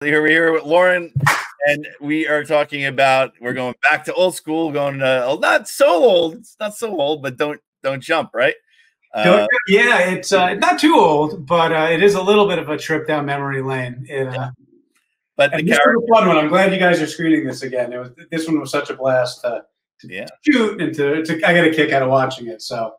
We're here with Lauren, and we are talking about we're going back to old school, going not so old, it's not so old, but don't jump, right? Yeah, it's not too old, but it is a little bit of a trip down memory lane. But this was a fun one. I'm glad you guys are screening this again. This one was such a blast to shoot and I got a kick out of watching it. So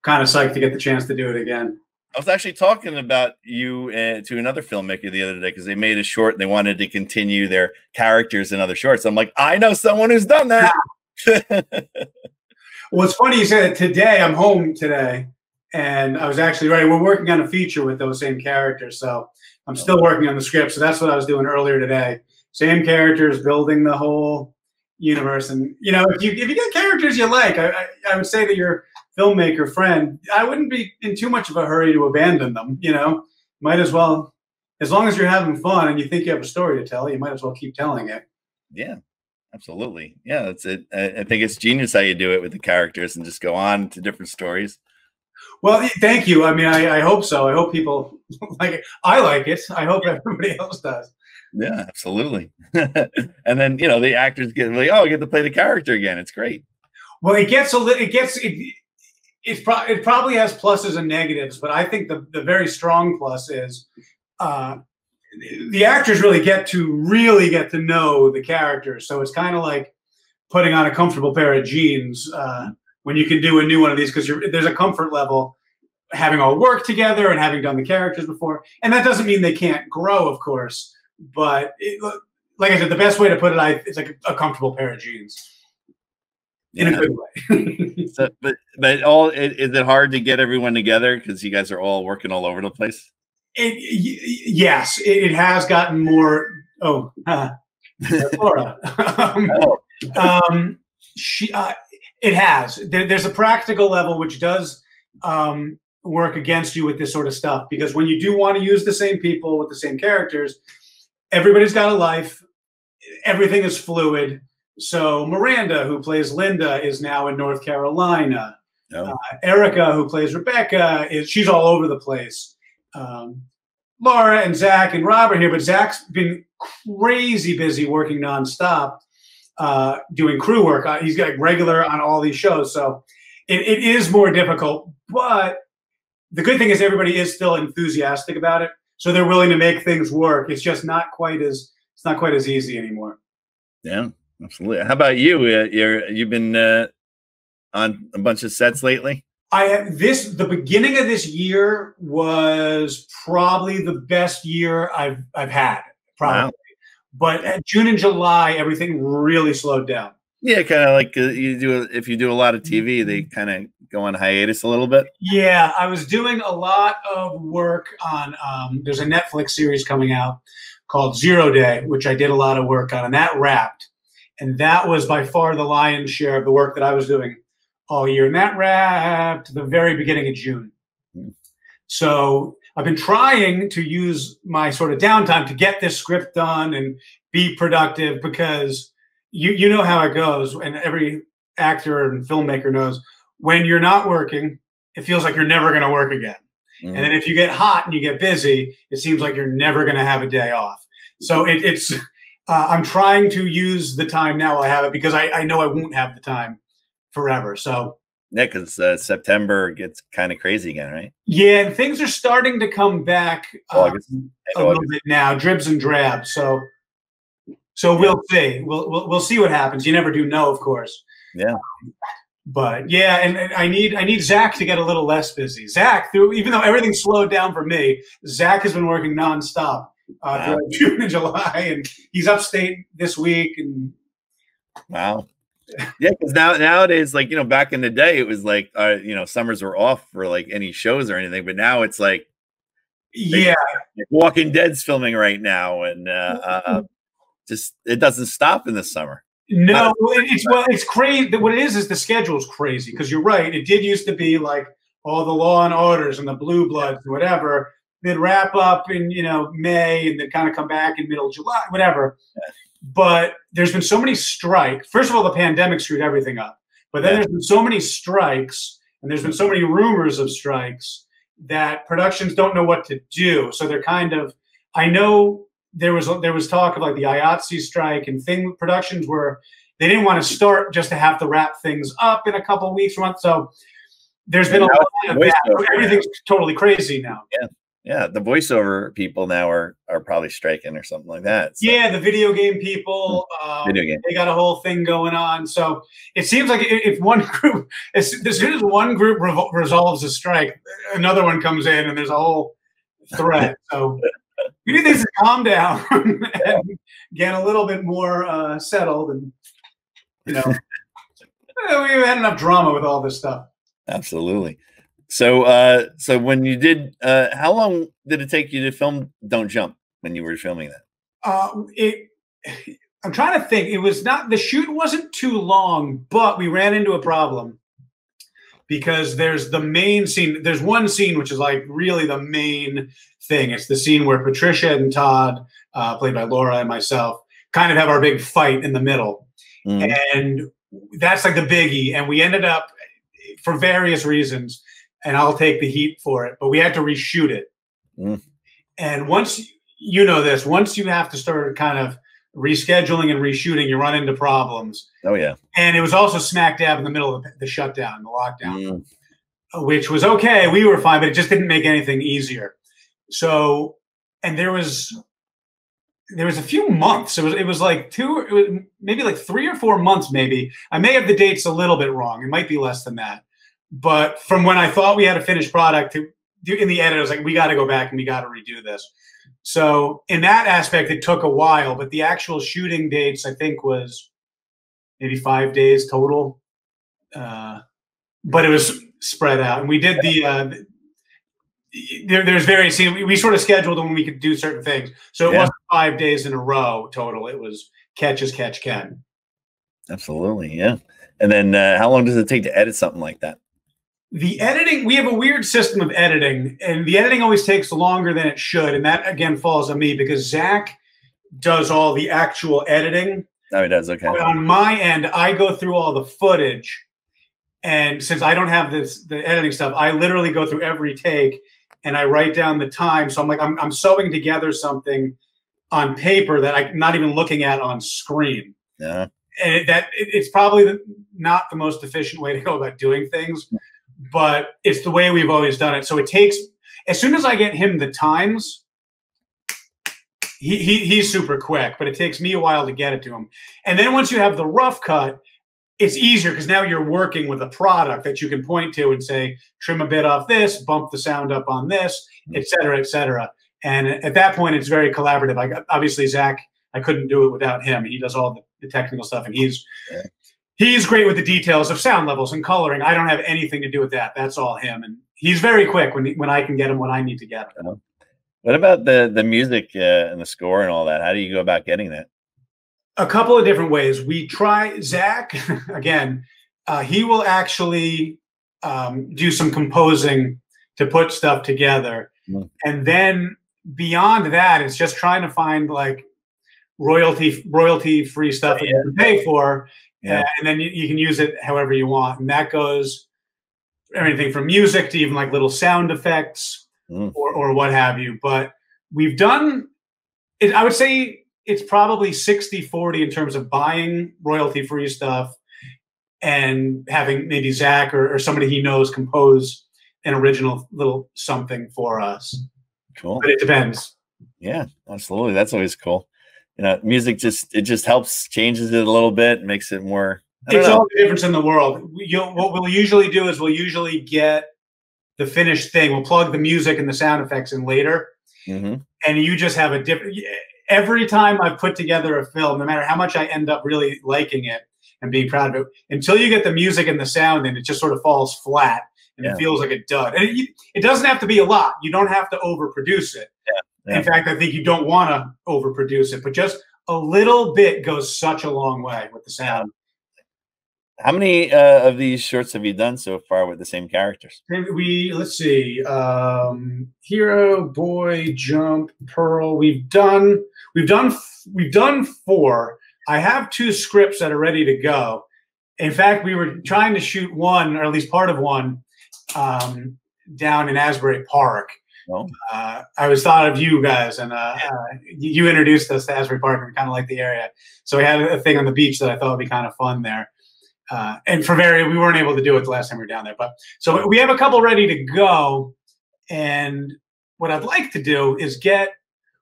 kind of psyched to get the chance to do it again. I was actually talking about you to another filmmaker the other day because they made a short and they wanted to continue their characters in other shorts. I'm like, I know someone who's done that. Well, it's funny you say that. Today, I'm home today, and I was actually ready. We're working on a feature with those same characters, so I'm still working on the script. So that's what I was doing earlier today. Same characters, building the whole universe. And if you get characters you like, I would say that your filmmaker friend, I wouldn't be in too much of a hurry to abandon them. Might as well, as long as you're having fun and you think you have a story to tell, you might as well keep telling it. Yeah, absolutely. Yeah, that's it. I think it's genius how you do it with the characters and just go on to different stories. Well, thank you. I mean, I hope so. I hope people like it. I like it. I hope everybody else does. Yeah, absolutely. And then the actors get like, oh, I get to play the character again. It's great. Well, it probably has pluses and negatives, but I think the very strong plus is the actors really get to know the characters. So it's kind of like putting on a comfortable pair of jeans when you can do a new one of these, because there's a comfort level having all worked together and having done the characters before. And that doesn't mean they can't grow, of course. But like I said, the best way to put it, it's like a comfortable pair of jeans. In a good way. So, but is it hard to get everyone together because you guys are all working all over the place? Yes, it has gotten more. Oh, Laura. It has. There's a practical level which does work against you with this sort of stuff, because when you do want to use the same people with the same characters, everybody's got a life. Everything is fluid. So Miranda, who plays Linda, is now in North Carolina. Oh. Erica, who plays Rebecca, she's all over the place. Laura and Zach and Rob are here, but Zach's been crazy busy working nonstop, doing crew work. He's got regular on all these shows, so it is more difficult. But the good thing is everybody is still enthusiastic about it, so they're willing to make things work. It's just not quite as easy anymore. Yeah. Absolutely. How about you? You've been on a bunch of sets lately? The beginning of this year was probably the best year I've had, probably. Wow. But at June and July, everything really slowed down. Yeah, kind of like if you do a lot of TV, they kind of go on hiatus a little bit. Yeah, I was doing a lot of work on. There's a Netflix series coming out called 0 Day, which I did a lot of work on, and that wrapped. And that was by far the lion's share of the work that I was doing all year. And that wrapped the very beginning of June. So I've been trying to use my sort of downtime to get this script done and be productive, because you know how it goes. And every actor and filmmaker knows, when you're not working, it feels like you're never going to work again. And then if you get hot and you get busy, it seems like you're never going to have a day off. So I'm trying to use the time now I have it, because I know I won't have the time forever. So yeah, because September gets kind of crazy again, right? Yeah, and things are starting to come back a little bit now, dribs and drabs. So we'll see. We'll see what happens. You never do know, of course. Yeah. But yeah, and I need Zach to get a little less busy. Zach, even though everything slowed down for me, Zach has been working nonstop. Throughout June and July, and he's upstate this week. And wow, yeah, because nowadays, like back in the day, it was like summers were off for like any shows or anything, but now it's like like Walking Dead's filming right now, and just it doesn't stop in the summer. No, it's crazy. What it is the schedule is crazy, because you're right. It did used to be like all the Law and Orders and the Blue Bloods and whatever. They'd wrap up in May, and they'd kind of come back in middle of July, whatever. But there's been so many strikes. First of all, the pandemic screwed everything up. But then there's been so many strikes, and there's been so many rumors of strikes, that productions don't know what to do. So they're kind of, I know there was talk of like the IATSE strike, and productions were, they didn't want to start just to have to wrap things up in a couple of weeks or months. So there's been a lot of that. Everything's totally crazy now. Yeah. Yeah, the voiceover people now are probably striking or something like that. So. Yeah, the video game people, they got a whole thing going on. So it seems like if one group, as soon as one group resolves a strike, another one comes in and there's a whole threat. So we need things to calm down and get a little bit more settled. And, you know, we've had enough drama with all this stuff. Absolutely. So, so when you did, how long did it take you to film Don't Jump when you were filming that? I'm trying to think. It was not, the shoot wasn't too long, but we ran into a problem because there's the main scene. There's one scene which is like really the main thing. It's the scene where Patricia and Todd, played by Laura and myself, kind of have our big fight in the middle. And that's like the biggie. And we ended up, for various reasons, and I'll take the heat for it, but we had to reshoot it. And once, you know this, once you have to start kind of rescheduling and reshooting, you run into problems. Oh, yeah. And it was also smack dab in the middle of the shutdown, the lockdown, which was okay. We were fine, but it just didn't make anything easier. So, and there was a few months. It was like maybe like 3 or 4 months, maybe. I may have the dates a little bit wrong. It might be less than that. But from when I thought we had a finished product to in the edit, I was like, we got to go back and we got to redo this. So in that aspect, it took a while, but the actual shooting dates, I think, was maybe 5 days total. But it was spread out. And we did there's various scenes. We sort of scheduled when we could do certain things. So it wasn't 5 days in a row total. It was catch as catch can. Absolutely. Yeah. And then how long does it take to edit something like that? The editing, we have a weird system of editing, and the editing always takes longer than it should. And that, again, falls on me because Zach does all the actual editing. Oh, he does. Okay. But on my end, I go through all the footage. And since I don't have the editing stuff, I literally go through every take and I write down the time. So I'm like, I'm sewing together something on paper that I'm not even looking at on screen. Yeah. And it's probably not the most efficient way to go about doing things, but it's the way we've always done it. So it takes, as soon as I get him the times, he's super quick, but it takes me a while to get it to him. And then once you have the rough cut, it's easier because now you're working with a product that you can point to and say, trim a bit off this, bump the sound up on this, et cetera, et cetera. And at that point, it's very collaborative. Obviously, Zach, I couldn't do it without him. He does all the technical stuff, and he's great with the details of sound levels and coloring. I don't have anything to do with that. That's all him. And he's very quick when I can get him when I need to get him. What about the music and the score and all that? How do you go about getting that? A couple of different ways. We try, Zach, again, he will actually do some composing to put stuff together. And then beyond that, it's just trying to find like royalty-free stuff that you can pay for. And then you can use it however you want. And that goes everything from music to even like little sound effects or what have you. But we've done it, I would say it's probably 60-40 in terms of buying royalty-free stuff and having maybe Zach or somebody he knows compose an original little something for us. Cool. But it depends. Yeah, absolutely. That's always cool. You know, music just helps, changes it a little bit, makes it more. It's all the difference in the world. What we'll usually do is we'll usually get the finished thing. We'll plug the music and the sound effects in later. And you just have a different. Every time I've put together a film, no matter how much I end up really liking it and being proud of it, until you get the music and the sound in, it just sort of falls flat and it feels like a dud. And it doesn't have to be a lot. You don't have to overproduce it. In fact, I think you don't want to overproduce it, but just a little bit goes such a long way with the sound. How many of these shorts have you done so far with the same characters? Let's see, Hero, Boy, Jump, Pearl. We've done 4. I have 2 scripts that are ready to go. In fact, we were trying to shoot one, or at least part of one, down in Asbury Park. Well, I always thought of you guys, and you introduced us to Asbury Park, and we kind of like the area. So we had a thing on the beach that I thought would be kind of fun there. And we weren't able to do it the last time we were down there. But so we have a couple ready to go. And what I'd like to do is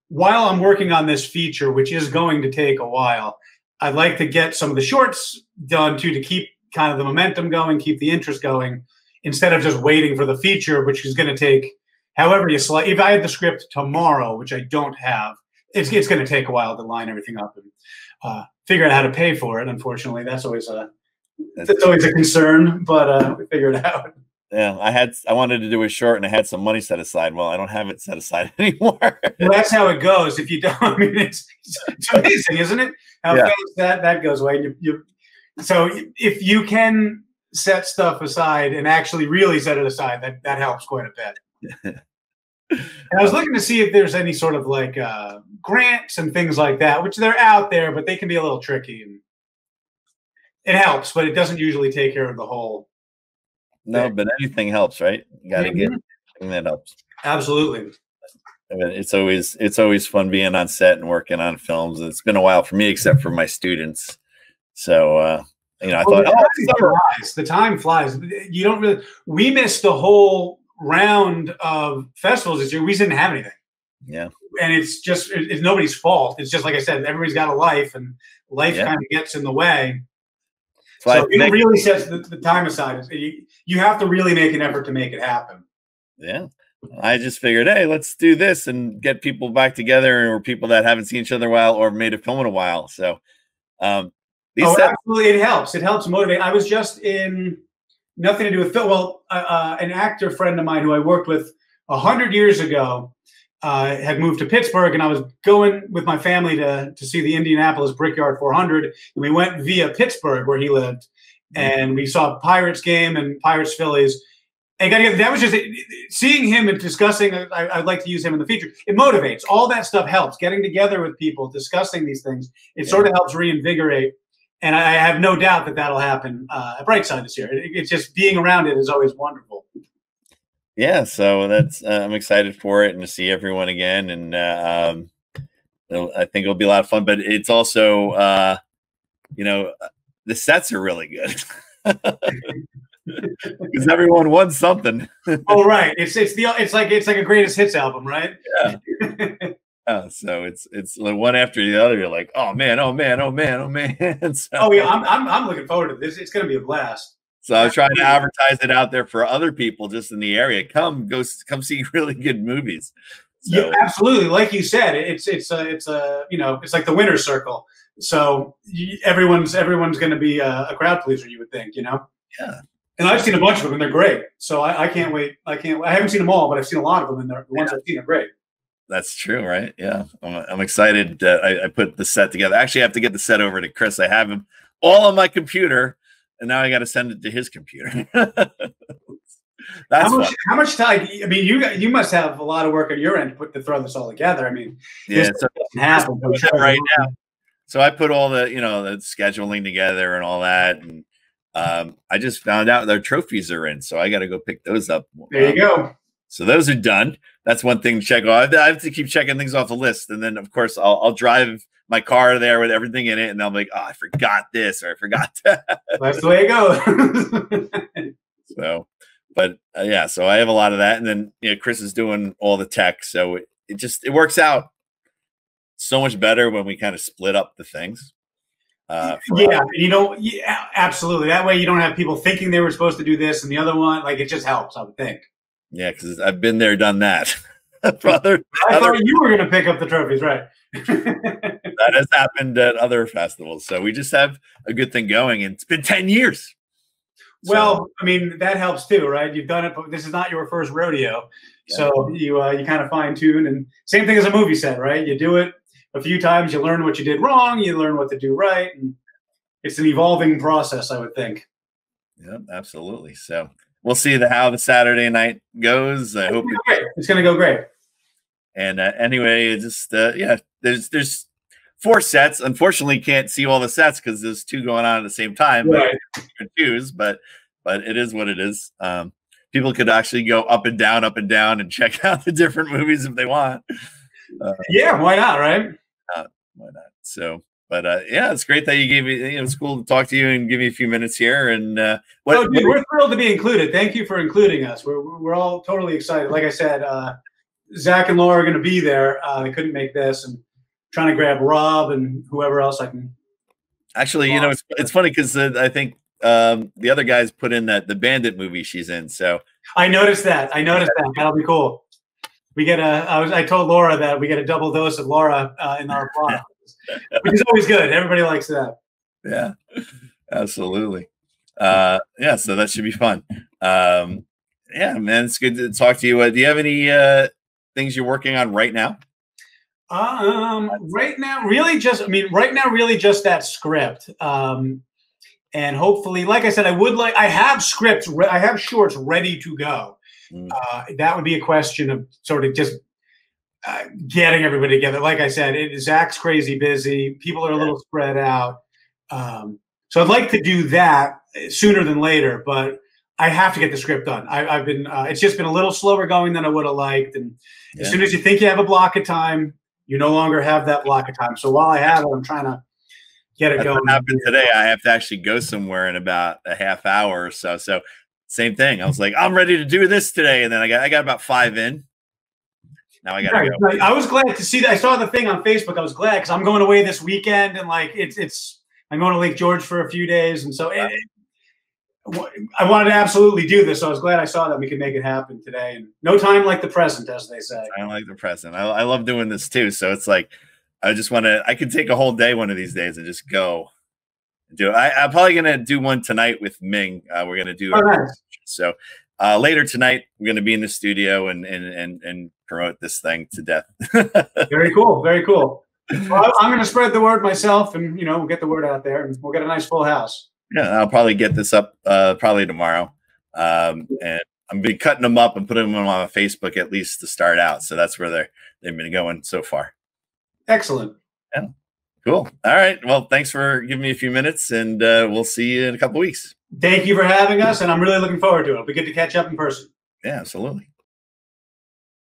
while I'm working on this feature, which is going to take a while, I'd like to get some of the shorts done too, to keep kind of the momentum going, keep the interest going, instead of just waiting for the feature, which is going to take however you select. If I had the script tomorrow, which I don't have, it's going to take a while to line everything up and figure out how to pay for it. Unfortunately, that's always a concern, but we figure it out. Yeah, I wanted to do a short, and I had some money set aside. Well, I don't have it set aside anymore. Well, that's how it goes. If you don't, I mean, it's amazing, isn't it? How fast that goes away. So if you can set stuff aside and actually really set it aside, that helps quite a bit. And I was looking to see if there's any sort of like grants and things like that, which they're out there, but they can be a little tricky. And it helps, but it doesn't usually take care of the whole. No, but anything helps, right? You got to get anything that helps. Absolutely. I mean, it's always fun being on set and working on films. It's been a while for me, except for my students. So I thought, the time flies. You don't really. We missed the whole round of festivals this year. We didn't have anything. Yeah, and it's nobody's fault. It's just like I said, everybody's got a life, and life kind of gets in the way. So it really sets the time aside. You have to really make an effort to make it happen. Yeah. I just figured, hey, let's do this and get people back together, or people that haven't seen each other in a while or made a film in a while. So absolutely. It helps. It helps motivate. I was just in nothing to do with film. Well, an actor friend of mine who I worked with 100 years ago had moved to Pittsburgh, and I was going with my family to see the Indianapolis Brickyard 400. And we went via Pittsburgh, where he lived, and we saw Pirates game and Pirates Phillies. And that was just seeing him and discussing. I'd like to use him in the feature. It motivates. All that stuff helps. Getting together with people, discussing these things, it sort of helps reinvigorate. And I have no doubt that that'll happen at Brightside this year. It's just being around it is always wonderful. Yeah, so that's I'm excited for it and to see everyone again, and I think it'll be a lot of fun. But it's also, the sets are really good because everyone won something. Oh, right. It's like a greatest hits album, right? Yeah. So it's like one after the other. You're like, oh man, oh man, oh man, oh man. So, yeah, I'm looking forward to this. It's going to be a blast. So I was trying to advertise it out there for other people just in the area. Come see really good movies. So. Yeah, absolutely. Like you said, it's like the winner's circle. So everyone's going to be a crowd pleaser, you would think, Yeah. And I've seen a bunch of them, and they're great. So I can't wait. I haven't seen them all, but I've seen a lot of them, and the ones I've seen are great. That's true, right? Yeah, I'm excited. I put the set together. Actually, I have to get the set over to Chris. I have him all on my computer. And now I got to send it to his computer. How much time? I mean, you must have a lot of work on your end to throw this all together. I mean, yeah, it doesn't happen right now. So I put all the the scheduling together and all that, and I just found out their trophies are in, so I got to go pick those up. There you go. So those are done. That's one thing to check off. I have to keep checking things off the list, and then of course I'll drive my car there with everything in it, and I'm like, oh, I forgot this or I forgot that. That's the way it goes. So, but yeah, so I have a lot of that, and then Chris is doing all the tech, so it works out so much better when we kind of split up the things. Absolutely. That way you don't have people thinking they were supposed to do this and the other one. Like, it just helps, I would think. Yeah, because I've been there, done that. I thought you were going to pick up the trophies, right? That has happened at other festivals. So we just have a good thing going, and it's been 10 years. Well, I mean, that helps too, right? You've done it, but this is not your first rodeo. Yeah. So you kind of fine tune, and same thing as a movie set, right? You do it a few times, you learn what you did wrong, you learn what to do right, and it's an evolving process, I would think. Yeah, absolutely. So we'll see how the Saturday night goes. I hope it's going to go great. And anyway, just there's 4 sets. Unfortunately, can't see all the sets because there's 2 going on at the same time. Right. Choose, but it is what it is. people could actually go up and down, and check out the different movies if they want. Yeah, why not, right? Why not? So, but yeah, it's great that you gave me. You know, it's cool to talk to you and give me a few minutes here. And we're thrilled to be included. Thank you for including us. We're all totally excited. Like I said, Zach and Laura are going to be there. They couldn't make this, and trying to grab Rob and whoever else I can. Actually, you know, it's funny because I think the other guys put in that the Bandit movie she's in. So I noticed that. That'll be cool. We get I told Laura that we get a double dose of Laura in our plot, which is always good. Everybody likes that. Yeah, absolutely. Yeah, so that should be fun. Yeah, man, it's good to talk to you. Do you have any things you're working on right now? Right now, really just that script. And hopefully, like I said, I have scripts, I have shorts ready to go. That would be a question of sort of just getting everybody together. Like I said, Zach's crazy busy. People are a little spread out. So I'd like to do that sooner than later, but I have to get the script done. I've been, it's just been a little slower going than I would have liked. And as soon as you think you have a block of time, you no longer have that block of time. So while I have it, I'm trying to get it going. What happened today? I have to actually go somewhere in about a half hour or so. So same thing. I was like, I'm ready to do this today, and then I got about 5 in. Now I got to go. I was glad to see that. I saw the thing on Facebook. I was glad because I'm going away this weekend, and like I'm going to Lake George for a few days, and so I wanted to absolutely do this. So I was glad I saw that we could make it happen today. And no time like the present, as they say. I like the present. I love doing this too. So it's like I just want to. I could take a whole day one of these days and just go do it. I'm probably going to do one tonight with Ming. We're going to do so later tonight. We're going to be in the studio and promote this thing to death. Very cool. Very cool. Well, I'm going to spread the word myself, and we'll get the word out there, and we'll get a nice full house. Yeah, I'll probably get this up probably tomorrow, and I'm been cutting them up and putting them on Facebook at least to start out. So that's where they've been going so far. Excellent. Yeah. Cool. All right. Well, thanks for giving me a few minutes, and we'll see you in a couple of weeks. Thank you for having us, and I'm really looking forward to it. It'll be good to catch up in person. Yeah, absolutely.